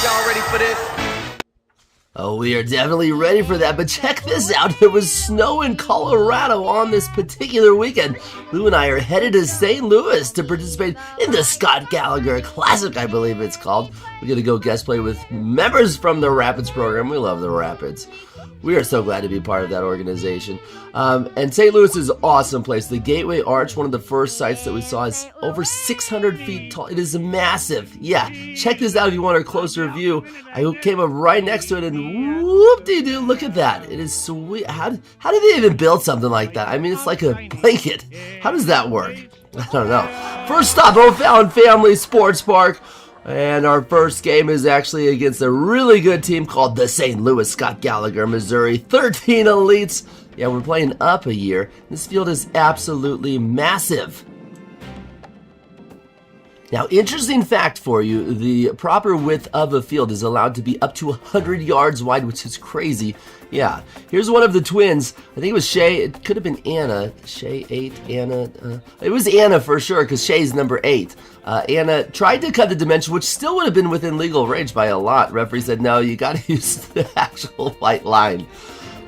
Y'all ready for this? Oh, we are definitely ready for that, but check this out. There was snow in Colorado on this particular weekend. Lou and I are headed to St. Louis to participate in the Scott Gallagher Classic, I believe it's called. We're going to go guest play with members from the Rapids program. We love the Rapids. We are so glad to be part of that organization. And St. Louis is an awesome place. The Gateway Arch, one of the first sites that we saw, is over 600 feet tall. It is massive. Yeah, check this out if you want a closer view. I came up right next to it and whoop-de-doo, look at that. It is sweet. How did they even build something like that? I mean, it's like a blanket. How does that work? I don't know. First stop, O'Fallon Family Sports Park. And our first game is actually against a really good team called the St. Louis Scott Gallagher, Missouri 13 Elites. Yeah, we're playing up a year. This field is absolutely massive. Now, interesting fact for you, the proper width of a field is allowed to be up to 100 yards wide, which is crazy. Yeah, here's one of the twins. I think it was Shay. It could have been Anna. Shay 8, Anna. It was Anna for sure, because Shay's number 8. Anna tried to cut the dimension, which still would have been within legal range by a lot. Referee said, no, you got to use the actual white line.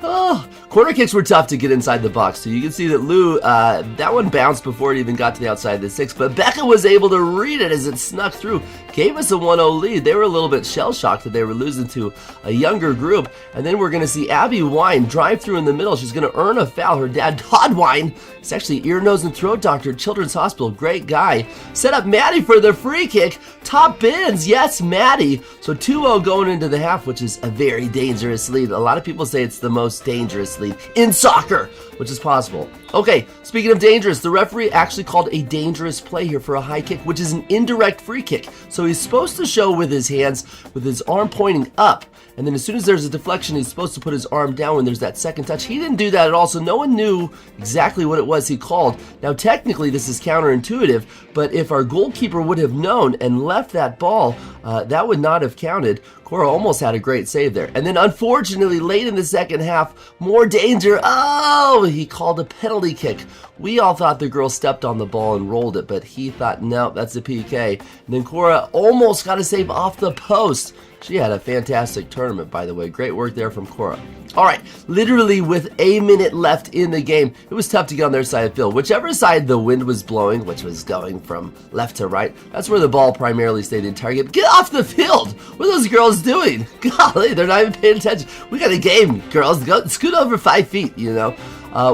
Oh, corner kicks were tough to get inside the box, so you can see that Lou, that one bounced before it even got to the outside of the 6, but Becca was able to read it as it snuck through, gave us a 1-0 lead. They were a little bit shell-shocked that they were losing to a younger group, and then we're going to see Abby Wine drive through in the middle. She's going to earn a foul. Her dad, Todd Wine, is actually ear, nose, and throat doctor at Children's Hospital. Great guy. Set up Maddie for the free kick. Top bins. Yes, Maddie. So 2-0 going into the half, which is a very dangerous lead. A lot of people say it's the most dangerous lead in soccer, which is possible. Okay, speaking of dangerous, the referee actually called a dangerous play here for a high kick, which is an indirect free kick. So he's supposed to show with his hands, with his arm pointing up, and then as soon as there's a deflection, he's supposed to put his arm down when there's that second touch. He didn't do that at all, so no one knew exactly what it was he called. Now, technically, this is counterintuitive, but if our goalkeeper would have known and left that ball, that would not have counted. Cora almost had a great save there. And then, unfortunately, late in the second half, more danger. Oh, he called a penalty kick. We all thought the girl stepped on the ball and rolled it, but he thought, no, that's a PK. And then Cora almost got a save off the post. She had a fantastic tournament, by the way. Great work there from Cora. All right, literally with a minute left in the game, it was tough to get on their side of the field. Whichever side the wind was blowing, which was going from left to right, that's where the ball primarily stayed in target. Get off the field! What are those girls doing? Golly, they're not even paying attention. We got a game, girls. Go scoot over 5 feet, you know.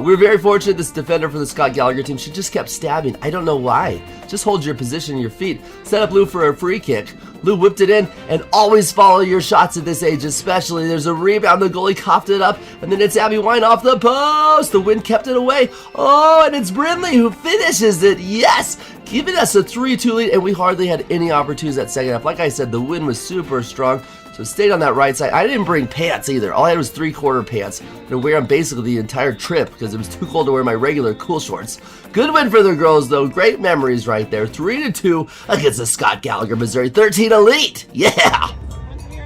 We're very fortunate this defender for the Scott Gallagher team, she just kept stabbing. I don't know why. Just hold your position in your feet. Set up Lou for a free kick. Lou whipped it in, and always follow your shots at this age, especially. There's a rebound, the goalie coughed it up, and then it's Abby Wine off the post. The wind kept it away. Oh, and it's Brindley who finishes it. Yes! Giving us a 3-2 lead, and we hardly had any opportunities that second half. Like I said, the wind was super strong, so it stayed on that right side. I didn't bring pants either. All I had was 3/4 pants. I'm going to wear them basically the entire trip because it was too cold to wear my regular cool shorts. Good win for the girls, though. Great memories right there. 3-2 against the Scott Gallagher, Missouri 13 Elite. Yeah!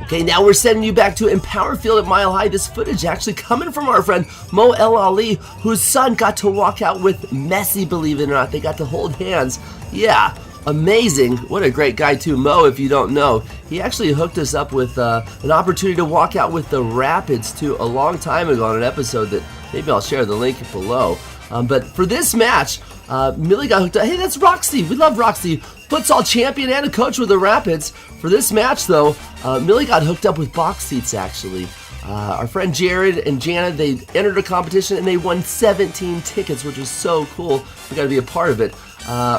Okay, now we're sending you back to Empower Field at Mile High. This footage actually coming from our friend Mo El Ali, whose son got to walk out with Messi, believe it or not. They got to hold hands. Yeah, amazing. What a great guy, too. Mo, if you don't know, he actually hooked us up with an opportunity to walk out with the Rapids, too, a long time ago on an episode that maybe I'll share the link below. But for this match, Millie got hooked up. Hey, that's Roxy. We love Roxy. Futsal champion and a coach with the Rapids. For this match, though, Millie got hooked up with box seats, actually. Our friend Jared and Jana, they entered a competition and they won 17 tickets, which was so cool. We got to be a part of it.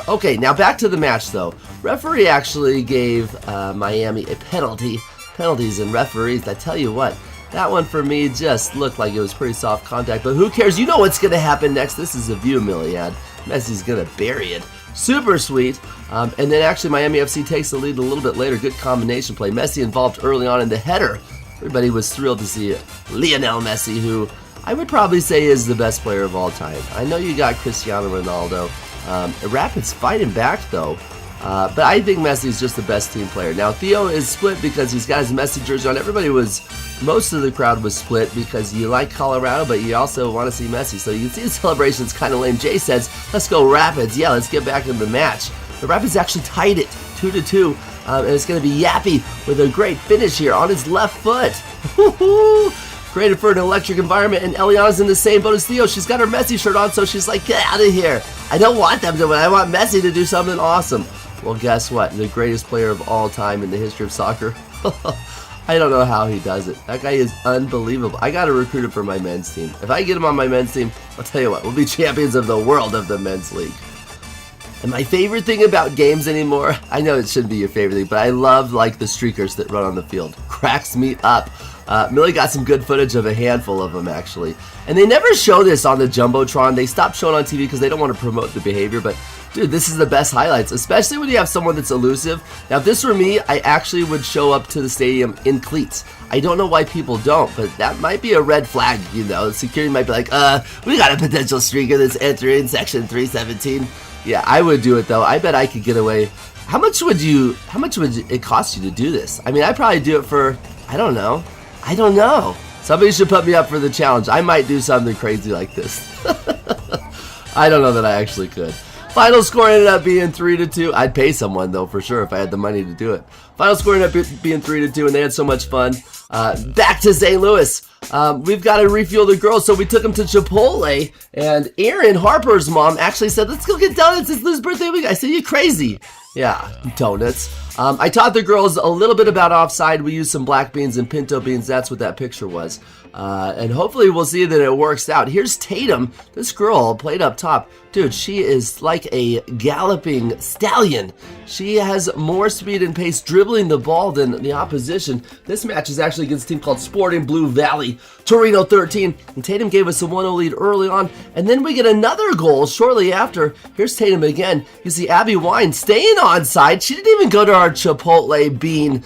Okay, now back to the match, though. Referee actually gave Miami a penalty. Penalties and referees, I tell you what. That one for me just looked like it was pretty soft contact, but who cares? You know what's going to happen next. This is a view Millie had. Messi's going to bury it. Super sweet. And then actually Miami FC takes the lead a little bit later. Good combination play. Messi involved early on in the header. Everybody was thrilled to see Lionel Messi, who I would probably say is the best player of all time. I know you got Cristiano Ronaldo. Rapids fighting back, though. But I think Messi's just the best team player. Now, Theo is split because he's got his Messi jersey on. Most of the crowd was split because you like Colorado, but you also want to see Messi. So you can see the celebration's kind of lame. Jay says, let's go Rapids. Yeah, let's get back in the match. The Rapids actually tied it 2-2. And it's going to be Yappy with a great finish here on his left foot. Created for an electric environment, and Eliana's in the same boat as Theo. She's got her Messi shirt on, so she's like, get out of here. I don't want them to win. I want Messi to do something awesome. Well, guess what? The greatest player of all time in the history of soccer. I don't know how he does it. That guy is unbelievable. I got to recruit him for my men's team. If I get him on my men's team, I'll tell you what, we'll be champions of the world of the men's league. And my favorite thing about games anymore, I know it shouldn't be your favorite thing, but I love like the streakers that run on the field. Cracks me up. Millie got some good footage of a handful of them actually. And they never show this on the Jumbotron. They stopped showing on TV because they don't want to promote the behavior, but dude, this is the best highlights, especially when you have someone that's elusive. Now, if this were me, I actually would show up to the stadium in cleats. I don't know why people don't, but that might be a red flag, you know. Security might be like, we got a potential streaker that's entering section 317. Yeah, I would do it though. I bet I could get away. How much would it cost you to do this? I mean, I'd probably do it for, I don't know. Somebody should put me up for the challenge. I might do something crazy like this. I don't know that I actually could. Final score ended up being 3-2. I'd pay someone though for sure if I had the money to do it. Final score ended up being 3-2, and they had so much fun. Back to St. Louis. We've got to refuel the girls, so we took them to Chipotle, and Aaron, Harper's mom, actually said, let's go get donuts. It's Lou's birthday week. I said, you crazy. Yeah, donuts. I taught the girls a little bit about offside. We used some black beans and pinto beans. That's what that picture was. And hopefully we'll see that it works out. Here's Tatum. This girl played up top. Dude, she is like a galloping stallion. She has more speed and pace dribbling the ball than the opposition. This match is actually against a team called Sporting Blue Balley Torino 13. And Tatum gave us a 1-0 lead early on. And then we get another goal shortly after. Here's Tatum again. You see Abby Wine staying onside. She didn't even go to our Chipotle bean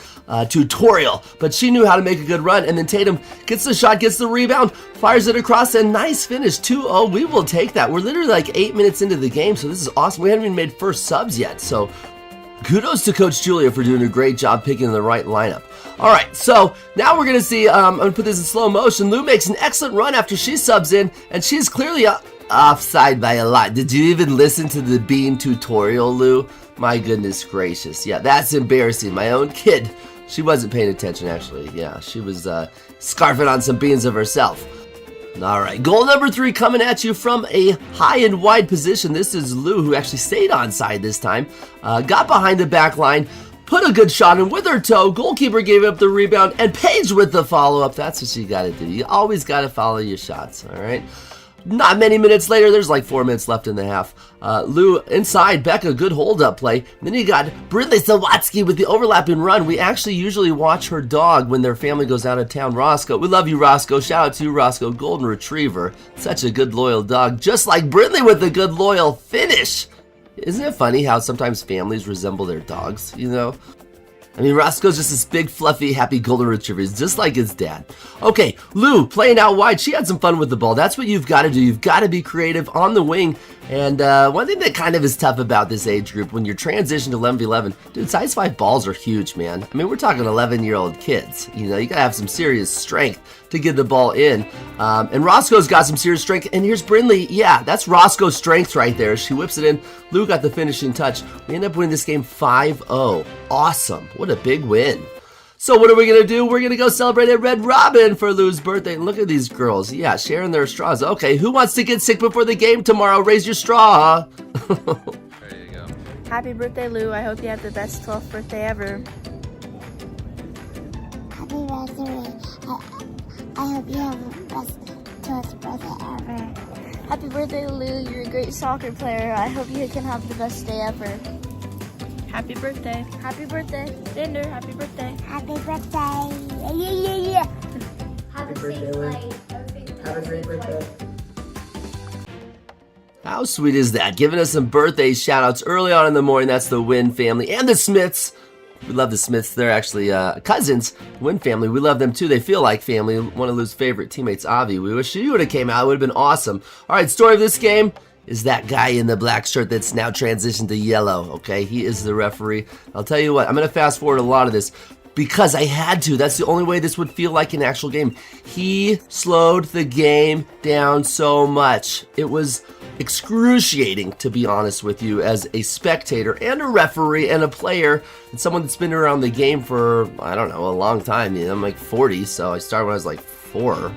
tutorial, but she knew how to make a good run. And then Tatum gets the shot, gets the rebound, fires it across, and nice finish. 2-0. We will take that. We're literally like 8 minutes into the game, so this is awesome. We haven't even made first subs yet, so kudos to Coach Julia for doing a great job picking the right lineup. All right, so now we're going to see, I'm going to put this in slow motion. Lou makes an excellent run after she subs in, and she's clearly offside by a lot. Did you even listen to the bean tutorial, Lou? My goodness gracious. Yeah, that's embarrassing. My own kid. She wasn't paying attention, actually. Yeah, she was scarfing on some beans of herself. All right, goal number 3 coming at you from a high and wide position. This is Lou, who actually stayed onside this time. Got behind the back line, put a good shot in with her toe. Goalkeeper gave up the rebound, and Paige with the follow-up. That's what you got to do. You always got to follow your shots, all right? Not many minutes later, there's like 4 minutes left in the half. Lou inside, Becca, good hold-up play. And then you got Brindley Sawatsky with the overlapping run. We actually usually watch her dog when their family goes out of town. Roscoe, we love you, Roscoe. Shout out to you, Roscoe. Golden Retriever, such a good loyal dog. Just like Brindley with a good loyal finish. Isn't it funny how sometimes families resemble their dogs, you know? I mean, Roscoe's just this big, fluffy, happy golden retriever. He's just like his dad. Okay, Lou playing out wide. She had some fun with the ball. That's what you've got to do. You've got to be creative on the wing. And one thing that kind of is tough about this age group, when you're transitioned to 11v11, dude, size 5 balls are huge, man. I mean, we're talking 11-year-old kids. You know, you got to have some serious strength to get the ball in. And Roscoe's got some serious strength. And here's Brindley. Yeah, that's Roscoe's strength right there. She whips it in. Lou got the finishing touch. We end up winning this game 5-0. Awesome. What a big win. So what are we going to do? We're going to go celebrate at Red Robin for Lou's birthday. And look at these girls. Yeah, sharing their straws. Okay, who wants to get sick before the game tomorrow? Raise your straw. There you go. Happy birthday, Lou. I hope you have the best 12th birthday ever. Happy birthday. I hope you have the best 12th birthday ever. Happy birthday, Lou. You're a great soccer player. I hope you can have the best day ever. Happy birthday. Happy birthday. Dinder, happy birthday. Happy birthday. Yeah. Happy birthday, Lynn. Have a great birthday. How sweet is that? Giving us some birthday shout outs early on in the morning. That's the Wynn family and the Smiths. We love the Smiths. They're actually cousins. Wynn family. We love them too. They feel like family. One of Lou's favorite teammates, Avi. We wish you would have came out. It would have been awesome. All right, story of this game is that guy in the black shirt that's now transitioned to yellow, okay? He is the referee. I'll tell you what, I'm going to fast forward a lot of this because I had to. That's the only way this would feel like an actual game. He slowed the game down so much. It was excruciating, to be honest with you, as a spectator and a referee and a player and someone that's been around the game for, I don't know, a long time. You know, I'm like 40, so I started when I was like 4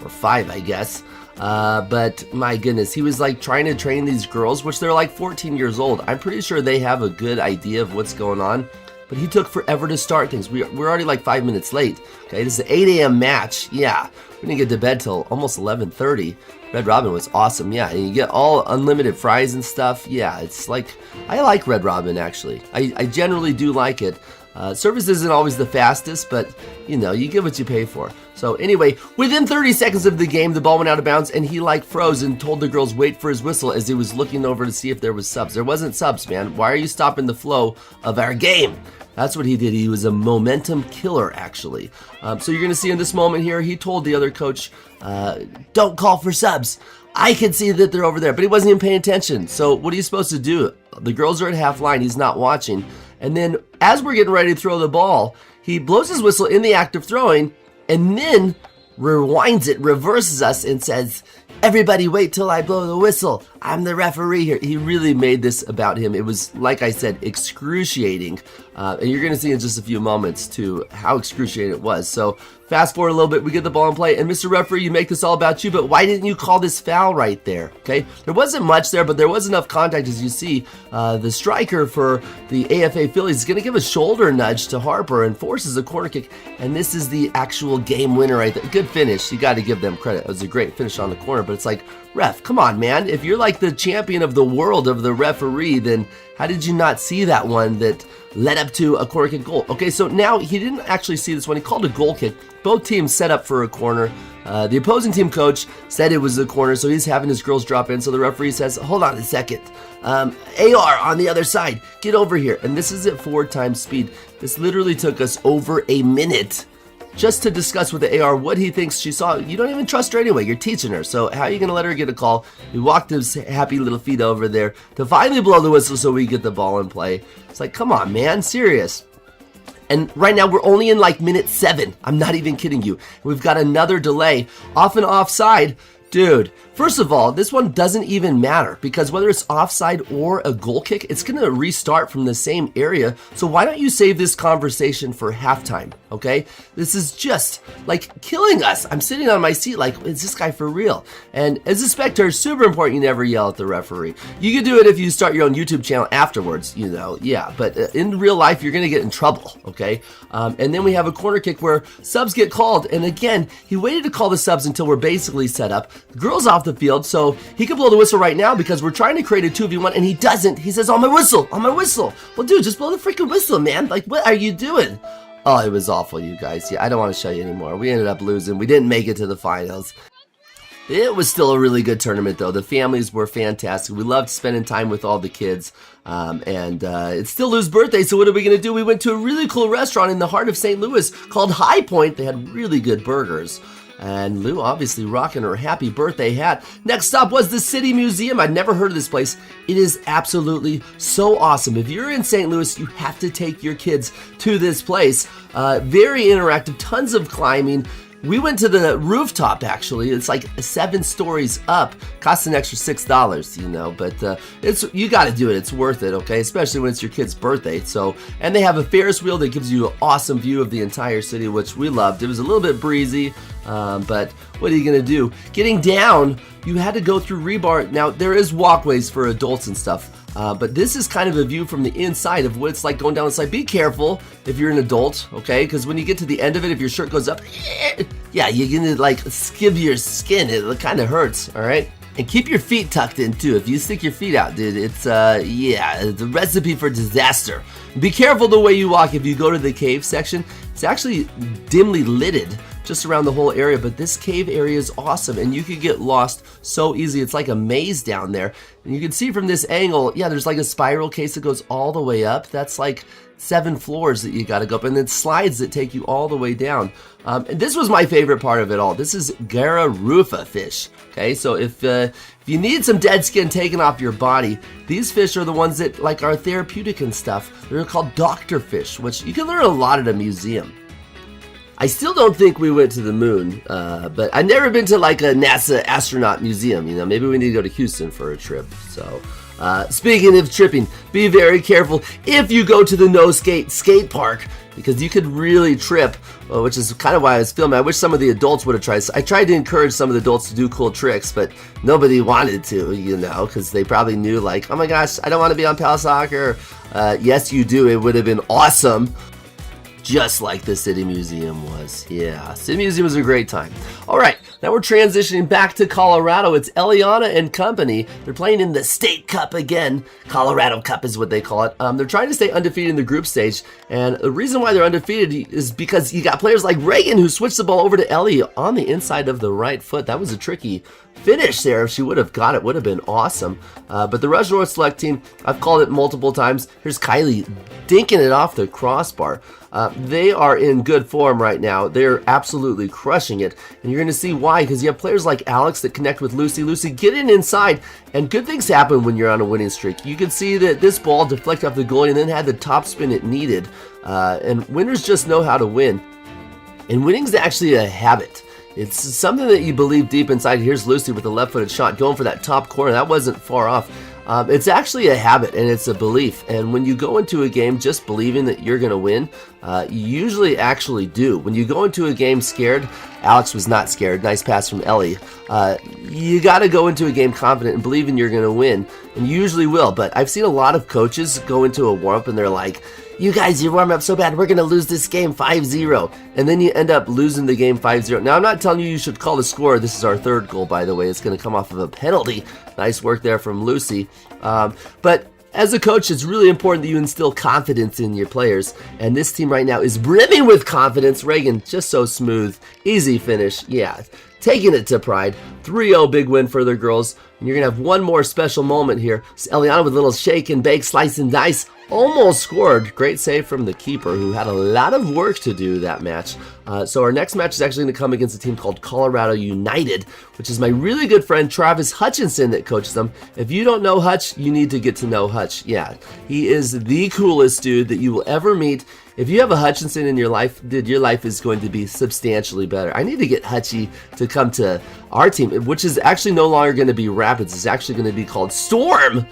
or 5, I guess. But my goodness, he was like trying to train these girls, which they're like 14 years old. I'm pretty sure they have a good idea of what's going on, but he took forever to start things. We're already like 5 minutes late. Okay, this is an 8 a.m. match. Yeah, we didn't get to bed till almost 11:30. Red Robin was awesome. Yeah, and you get all unlimited fries and stuff. Yeah, it's like, I like Red Robin actually. I generally do like it. Service isn't always the fastest, but you know, you get what you pay for. So anyway, within 30 seconds of the game, the ball went out of bounds and he like froze and told the girls wait for his whistle as he was looking over to see if there was subs. There wasn't subs, man. Why are you stopping the flow of our game? That's what he did. He was a momentum killer, actually. So you're going to see in this moment here, he told the other coach, don't call for subs. I can see that they're over there, but he wasn't even paying attention. So what are you supposed to do? The girls are at half line. He's not watching. And then as we're getting ready to throw the ball, he blows his whistle in the act of throwing and then rewinds it, reverses us and says, everybody wait till I blow the whistle. I'm the referee here. He really made this about him. It was, like I said, excruciating. And you're going to see in just a few moments, too, how excruciating it was. So fast forward a little bit, we get the ball in play. And Mr. Referee, you make this all about you, but why didn't you call this foul right there? Okay, there wasn't much there, but there was enough contact, as you see. The striker for the AFA Filles is going to give a shoulder nudge to Harper and forces a corner kick. And this is the actual game winner right there. Good finish. You got to give them credit. It was a great finish on the corner, but it's like, ref, come on, man. If you're like the champion of the world of the referee, then how did you not see that one that led up to a corner kick goal? Okay, so now he didn't actually see this one. He called a goal kick. Both teams set up for a corner. The opposing team coach said it was a corner, so he's having his girls drop in. So the referee says, hold on a second. AR on the other side, get over here. And this is at 4 times speed. This literally took us over a minute just to discuss with the AR what he thinks she saw. You don't even trust her anyway. You're teaching her. So how are you going to let her get a call? We walked his happy little feet over there to finally blow the whistle so we get the ball in play. It's like, come on, man. Serious. And right now we're only in like minute 7. I'm not even kidding you. We've got another delay. Off and offside. Dude, first of all, this one doesn't even matter because whether it's offside or a goal kick, it's going to restart from the same area. So why don't you save this conversation for halftime, okay? This is just like killing us. I'm sitting on my seat like, is this guy for real? And as a spectator, super important you never yell at the referee. You can do it if you start your own YouTube channel afterwards, you know, yeah. But in real life, you're going to get in trouble, okay? And then we have a corner kick where subs get called. And again, he waited to call the subs until we're basically set up. The girl's off the field, so he could blow the whistle right now because we're trying to create a 2v1, and he doesn't. He says, on my whistle, on my whistle. Well, dude, just blow the freaking whistle, man. Like, what are you doing? Oh, it was awful, you guys. Yeah, I don't want to show you anymore. We ended up losing. We didn't make it to the finals. It was still a really good tournament, though. The families were fantastic. We loved spending time with all the kids. It's still Lou's birthday, so what are we going to do? We went to a really cool restaurant in the heart of St. Louis called High Point. They had really good burgers. And Lou obviously rocking her happy birthday hat. Next stop was the City Museum. I'd never heard of this place. It is absolutely so awesome. If you're in St. Louis, you have to take your kids to this place. Very interactive, tons of climbing. We went to the rooftop, actually. It's like 7 stories up. Costs an extra $6, you know, but you got to do it. It's worth it, okay? Especially when it's your kid's birthday. So, and they have a Ferris wheel that gives you an awesome view of the entire city, which we loved. It was a little bit breezy, but what are you going to do? Getting down, you had to go through rebar. Now, there is walkways for adults and stuff. But this is kind of a view from the inside of what it's like going down the slide. Be careful if you're an adult, okay? Because when you get to the end of it, if your shirt goes up, yeah, you're gonna like skib your skin. It kind of hurts, all right? And keep your feet tucked in too. If you stick your feet out, dude, it's the recipe for disaster. Be careful the way you walk. If you go to the cave section, it's actually dimly lighted just around the whole area, but this cave area is awesome and you could get lost so easy. It's like a maze down there, and you can see from this angle, yeah, there's like a spiral case that goes all the way up. That's like 7 floors that you got to go up, and then slides that take you all the way down. And this was my favorite part of it all. This is Gararufa fish. Okay, so if you need some dead skin taken off your body, these fish are the ones that like are therapeutic and stuff. They're called doctor fish, which you can learn a lot at a museum. I still don't think we went to the moon, but I've never been to like a NASA astronaut museum. You know, maybe we need to go to Houston for a trip. So, speaking of tripping, be very careful if you go to the no skate park, because you could really trip, which is kind of why I was filming. I wish some of the adults would have tried. I tried to encourage some of the adults to do cool tricks, but nobody wanted to, you know, because they probably knew like, oh my gosh, I don't want to be on Pal Soccer. Yes, you do. It would have been awesome. Just like the City Museum was. Yeah, City Museum was a great time. All right, now we're transitioning back to Colorado. It's Eliana and company. They're playing in the State Cup again. Colorado Cup is what they call it. They're trying to stay undefeated in the group stage, and the reason why they're undefeated is because you got players like Reagan who switched the ball over to Ellie on the inside of the right foot. That was a tricky finish there. If she would have got it, would have been awesome. But the Rush Select team, I've called it multiple times. Here's Kylie dinking it off the crossbar. They are in good form right now. They're absolutely crushing it, and you're going to see why, because you have players like Alex that connect with Lucy. Lucy getting inside, and good things happen when you're on a winning streak. You can see that this ball deflected off the goalie and then had the top spin it needed, and winners just know how to win. And winning's actually a habit. It's something that you believe deep inside. Here's Lucy with a left-footed shot going for that top corner. That wasn't far off. It's actually a habit, and it's a belief. And when you go into a game just believing that you're going to win, you usually actually do. When you go into a game scared, Alex was not scared. Nice pass from Ellie. You got to go into a game confident and believing you're going to win, and you usually will. But I've seen a lot of coaches go into a warm-up, and they're like, you guys, you warm up so bad, we're going to lose this game 5-0. And then you end up losing the game 5-0. Now, I'm not telling you should call the score. This is our third goal, by the way. It's going to come off of a penalty. Nice work there from Lucy. But as a coach, it's really important that you instill confidence in your players. And this team right now is brimming with confidence. Reagan, just so smooth. Easy finish. Yeah, taking it to Pride. 3-0 big win for the girls. And you're going to have one more special moment here. It's Eliana with a little shake and bake, slice and dice. Almost scored. Great save from the keeper, who had a lot of work to do that match. So our next match is actually going to come against a team called Colorado United, which is my really good friend Travis Hutchinson that coaches them. If you don't know Hutch, you need to get to know Hutch. Yeah, he is the coolest dude that you will ever meet. If you have a Hutchinson in your life, dude, your life is going to be substantially better. I need to get Hutchie to come to our team, which is actually no longer going to be Rapids. It's actually going to be called Storm.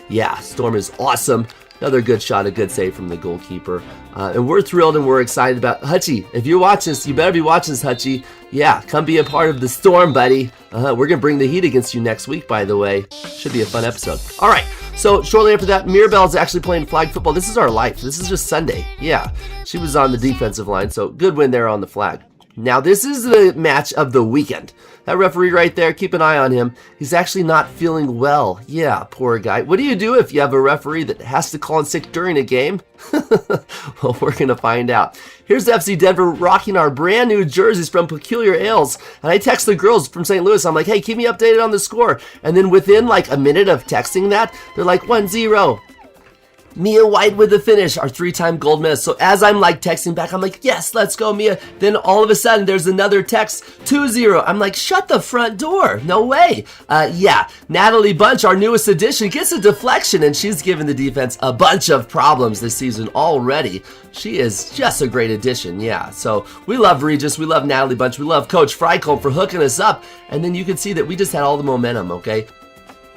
Yeah, Storm is awesome. Another good shot, a good save from the goalkeeper. And we're thrilled and we're excited about Hutchie. If you watch this, you better be watching this, Hutchie. Yeah, come be a part of the Storm, buddy. We're going to bring the heat against you next week, by the way. Should be a fun episode. All right, so shortly after that, Mirabelle is actually playing flag football. This is our life. This is just Sunday. Yeah, she was on the defensive line, so good win there on the flag. Now, this is the match of the weekend. That referee right there, keep an eye on him. He's actually not feeling well. Yeah, poor guy. What do you do if you have a referee that has to call in sick during a game? Well, we're going to find out. Here's FC Denver rocking our brand new jerseys from Peculiar Ales. And I text the girls from St. Louis. I'm like, hey, keep me updated on the score. And then within like a minute of texting that, they're like 1-0. Mia White with the finish, our 3-time gold medalist. So as I'm like texting back, I'm like, yes, let's go, Mia. Then all of a sudden, there's another text, 2-0. I'm like, shut the front door. No way. Yeah, Natalie Bunch, our newest addition, gets a deflection, and she's given the defense a bunch of problems this season already. She is just a great addition, yeah. So we love Regis, we love Natalie Bunch, we love Coach Freicombe for hooking us up. And then you can see that we just had all the momentum, okay?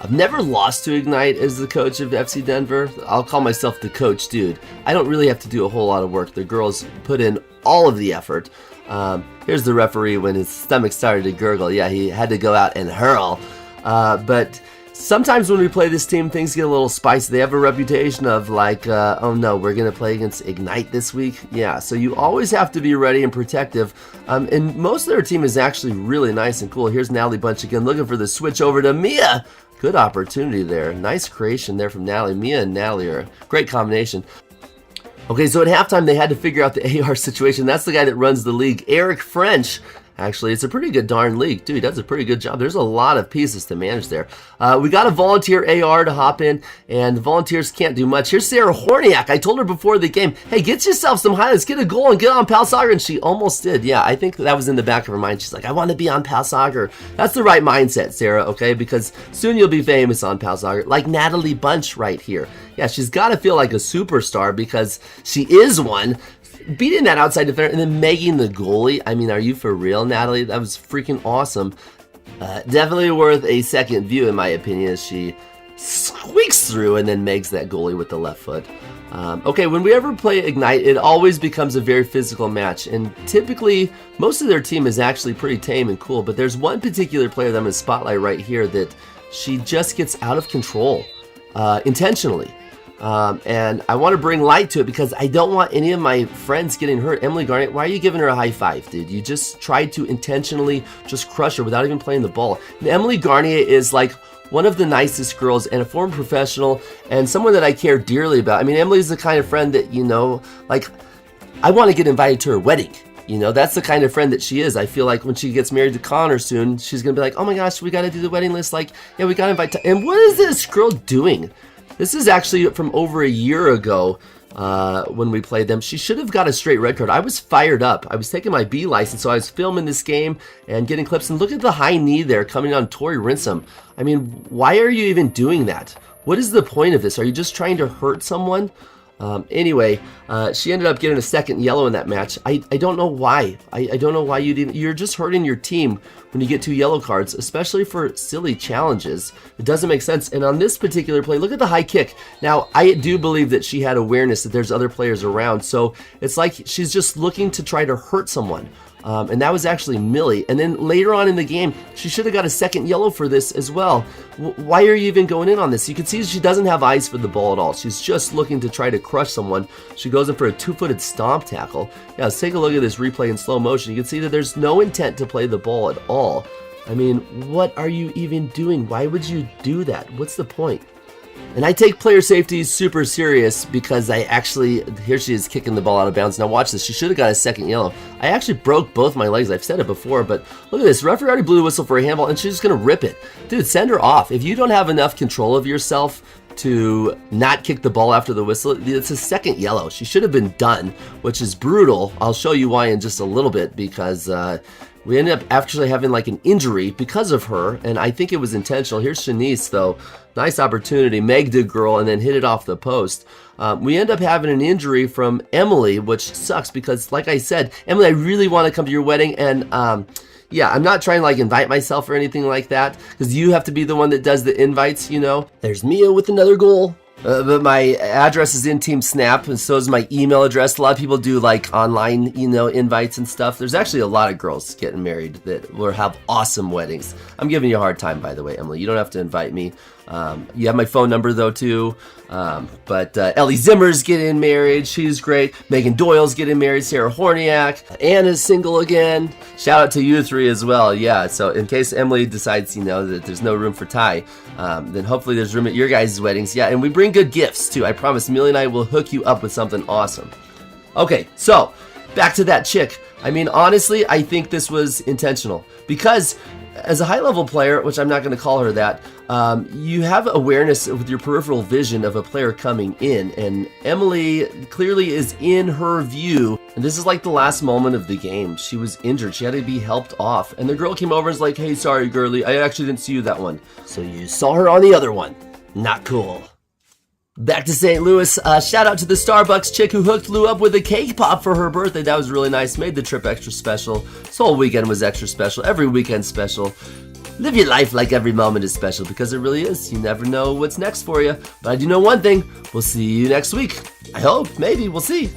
I've never lost to Ignite as the coach of FC Denver. I'll call myself the coach dude. I don't really have to do a whole lot of work. The girls put in all of the effort. Here's the referee when his stomach started to gurgle. Yeah, he had to go out and hurl. But sometimes when we play this team, things get a little spicy. They have a reputation of like, oh no, we're going to play against Ignite this week. Yeah, so you always have to be ready and protective. And most of their team is actually really nice and cool. Here's Natalie Bunch again, looking for the switch over to Mia. Good opportunity there. Nice creation there from Natalie. Mia and Natalie are a great combination. Okay, so at halftime, they had to figure out the AR situation. That's the guy that runs the league, Eric French. Actually, it's a pretty good darn league. Dude, that's a pretty good job. There's a lot of pieces to manage there. We got a volunteer AR to hop in, and the volunteers can't do much. Here's Sarah Horniak. I told her before the game, hey, get yourself some highlights, get a goal, and get on Pal Soccer, and she almost did. Yeah, I think that was in the back of her mind. She's like, I want to be on Pal Soccer. That's the right mindset, Sarah, okay? Because soon you'll be famous on Pal Soccer, like Natalie Bunch right here. Yeah, she's got to feel like a superstar because she is one. beating that outside defender and then megging the goalie. I mean, are you for real, Natalie? That was freaking awesome. Definitely worth a second view, in my opinion, as she squeaks through and then megs that goalie with the left foot. Okay, when we ever play Ignite, it always becomes a very physical match, and typically most of their team is actually pretty tame and cool, but there's one particular player that I'm going to spotlight right here that she just gets out of control intentionally. And I want to bring light to it because I don't want any of my friends getting hurt. Emily Garnier, why are you giving her a high five, dude? You just tried to intentionally just crush her without even playing the ball. And Emily Garnier is like one of the nicest girls and a former professional and someone that I care dearly about. I mean, Emily's the kind of friend that, you know, like, I want to get invited to her wedding. You know, that's the kind of friend that she is. I feel like when she gets married to Connor soon, she's going to be like, oh my gosh, we got to do the wedding list. Like, yeah, we got to invite. And what is this girl doing? This is actually from over a year ago when we played them. She should have got a straight red card. I was fired up. I was taking my B license, so I was filming this game and getting clips. And look at the high knee there coming on Tori Rinsom. I mean, why are you even doing that? What is the point of this? Are you just trying to hurt someone? Anyway, she ended up getting a second yellow in that match. I don't know why. I don't know why you're just hurting your team when you get 2 yellow cards, especially for silly challenges. It doesn't make sense. And on this particular play, look at the high kick. Now, I do believe that she had awareness that there's other players around, so it's like she's just looking to try to hurt someone. And that was actually Millie. And then later on in the game, she should have got a second yellow for this as well. Why are you even going in on this? You can see she doesn't have eyes for the ball at all. She's just looking to try to crush someone. She goes in for a 2-footed stomp tackle. Yeah, let's take a look at this replay in slow motion. You can see that there's no intent to play the ball at all. I mean, what are you even doing? Why would you do that? What's the point? And I take player safety super serious because I actually, here she is kicking the ball out of bounds. Now watch this, she should have got a second yellow. I actually broke both my legs, I've said it before, but look at this, referee already blew the whistle for a handball and she's just gonna rip it. Dude, send her off. If you don't have enough control of yourself to not kick the ball after the whistle, it's a second yellow. She should have been done, which is brutal. I'll show you why in just a little bit because we ended up actually having like an injury because of her, and I think it was intentional. Here's Shanice though. Nice opportunity, megged a girl and then hit it off the post. We end up having an injury from Emily, which sucks because like I said, Emily, I really want to come to your wedding, and yeah, I'm not trying to like invite myself or anything like that because you have to be the one that does the invites, you know. There's Mia with another goal. But my address is in Team Snap, and so is my email address. A lot of people do like online, you know, invites and stuff. There's actually a lot of girls getting married that will have awesome weddings. I'm giving you a hard time, by the way, Emily. You don't have to invite me. You have my phone number though too. But Ellie Zimmer's getting married. She's great. Megan Doyle's getting married. Sarah Horniak. Anna's single again. Shout out to you three as well. Yeah, so in case Emily decides, you know, that there's no room for Ty, then hopefully there's room at your guys' weddings. Yeah, and we bring good gifts too. I promise Millie and I will hook you up with something awesome. Okay, so back to that chick. I mean, honestly, I think this was intentional because as a high-level player, which I'm not going to call her that, you have awareness with your peripheral vision of a player coming in, and Emily clearly is in her view, and this is like the last moment of the game. She was injured. She had to be helped off, and the girl came over and was like, hey, sorry, girlie, I actually didn't see you that one. So you saw her on the other one. Not cool. Back to St. Louis, shout out to the Starbucks chick who hooked Lou up with a cake pop for her birthday. That was really nice, made the trip extra special. This whole weekend was extra special, every weekend special. Live your life like every moment is special because it really is. You never know what's next for you. But I do know one thing, we'll see you next week. I hope, maybe, we'll see.